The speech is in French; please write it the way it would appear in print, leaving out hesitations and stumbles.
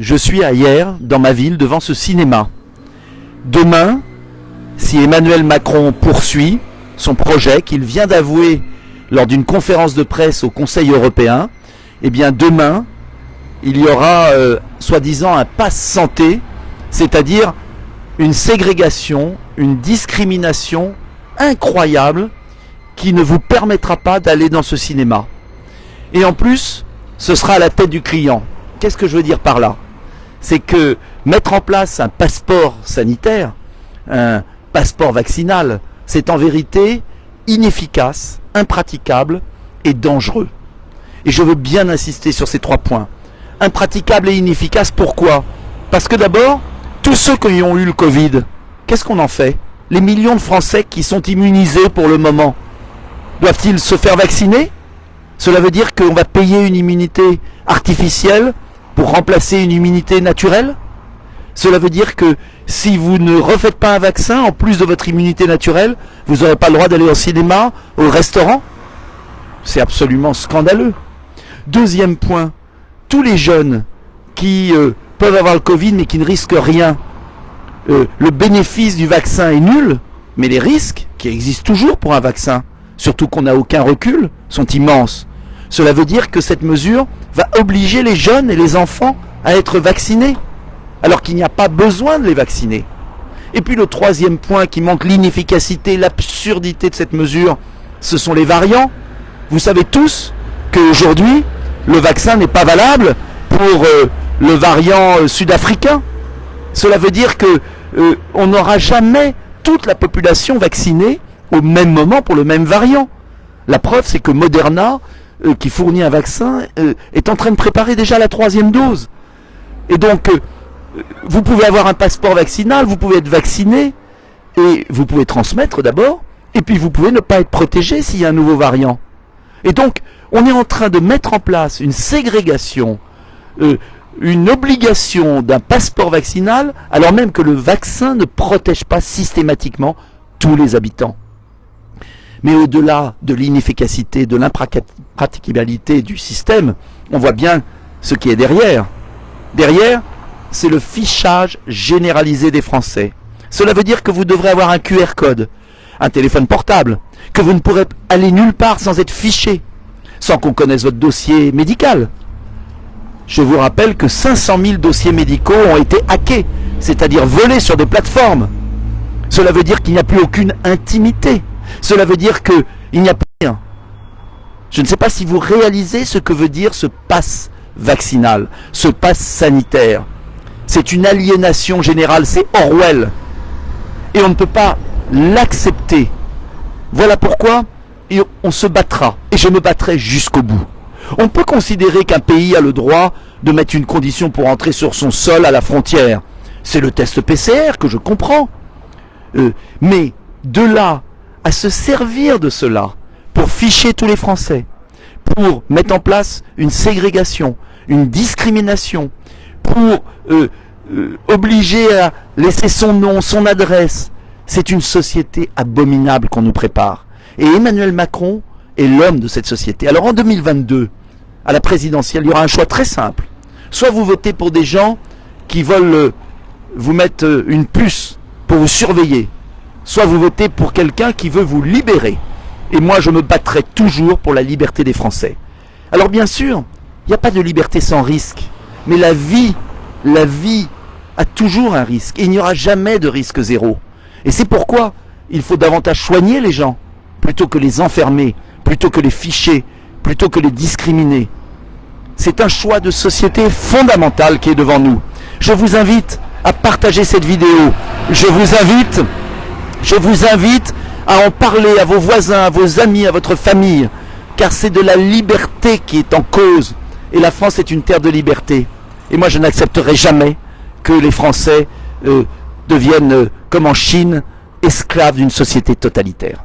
je suis à hier, dans ma ville, devant ce cinéma. Demain, si Emmanuel Macron poursuit son projet qu'il vient d'avouer lors d'une conférence de presse au Conseil européen, eh bien demain, il y aura soi-disant un pass santé, c'est-à-dire une ségrégation, une discrimination incroyable qui ne vous permettra pas d'aller dans ce cinéma. Et en plus, ce sera à la tête du client. Qu'est-ce que je veux dire par là? C'est que mettre en place un passeport sanitaire, un passeport vaccinal, c'est en vérité inefficace, impraticable et dangereux. Et je veux bien insister sur ces 3 points. Impraticable et inefficace, pourquoi? Parce que d'abord, tous ceux qui ont eu le Covid, qu'est-ce qu'on en fait? Les millions de Français qui sont immunisés pour le moment, doivent-ils se faire vacciner? Cela veut dire qu'on va payer une immunité artificielle pour remplacer une immunité naturelle? Cela veut dire que si vous ne refaites pas un vaccin, en plus de votre immunité naturelle, vous n'aurez pas le droit d'aller au cinéma, au restaurant? C'est absolument scandaleux. Deuxième point, tous les jeunes qui peuvent avoir le Covid mais qui ne risquent rien, le bénéfice du vaccin est nul, mais les risques, qui existent toujours pour un vaccin, surtout qu'on n'a aucun recul, sont immenses. Cela veut dire que cette mesure va obliger les jeunes et les enfants à être vaccinés, alors qu'il n'y a pas besoin de les vacciner. Et puis le troisième point qui montre l'inefficacité, l'absurdité de cette mesure, ce sont les variants. Vous savez tous qu'aujourd'hui, le vaccin n'est pas valable pour le variant sud-africain. Cela veut dire que on n'aura jamais toute la population vaccinée au même moment pour le même variant. La preuve, c'est que Moderna, qui fournit un vaccin, est en train de préparer déjà la 3e dose. Et donc, vous pouvez avoir un passeport vaccinal, vous pouvez être vacciné, et vous pouvez transmettre d'abord, et puis vous pouvez ne pas être protégé s'il y a un nouveau variant. Et donc, on est en train de mettre en place une ségrégation, une obligation d'un passeport vaccinal, alors même que le vaccin ne protège pas systématiquement tous les habitants. Mais au-delà de l'inefficacité, de l'impraticabilité du système, on voit bien ce qui est derrière. Derrière, c'est le fichage généralisé des Français. Cela veut dire que vous devrez avoir un QR code, un téléphone portable, que vous ne pourrez aller nulle part sans être fiché, sans qu'on connaisse votre dossier médical. Je vous rappelle que 500 000 dossiers médicaux ont été hackés, c'est-à-dire volés sur des plateformes. Cela veut dire qu'il n'y a plus aucune intimité. Cela veut dire qu'il n'y a plus rien. Je ne sais pas si vous réalisez ce que veut dire ce pass vaccinal, ce pass sanitaire. C'est une aliénation générale, c'est Orwell. Et on ne peut pas l'accepter. Voilà pourquoi on se battra, et je me battrai jusqu'au bout. On peut considérer qu'un pays a le droit de mettre une condition pour entrer sur son sol à la frontière. C'est le test PCR que je comprends. Mais de là à se servir de cela pour ficher tous les Français, pour mettre en place une ségrégation, une discrimination, pour obliger à laisser son nom, son adresse, c'est une société abominable qu'on nous prépare. Et Emmanuel Macron est l'homme de cette société. Alors en 2022, à la présidentielle, il y aura un choix très simple. Soit vous votez pour des gens qui veulent vous mettre une puce pour vous surveiller, soit vous votez pour quelqu'un qui veut vous libérer. Et moi, je me battrai toujours pour la liberté des Français. Alors bien sûr, il n'y a pas de liberté sans risque. Mais la vie a toujours un risque. Et il n'y aura jamais de risque zéro. Et c'est pourquoi il faut davantage soigner les gens, plutôt que les enfermer, plutôt que les ficher, plutôt que les discriminer. C'est un choix de société fondamental qui est devant nous. Je vous invite à partager cette vidéo. Je vous invite à en parler à vos voisins, à vos amis, à votre famille, car c'est de la liberté qui est en cause. Et la France est une terre de liberté. Et moi, je n'accepterai jamais que les Français deviennent, comme en Chine, esclaves d'une société totalitaire.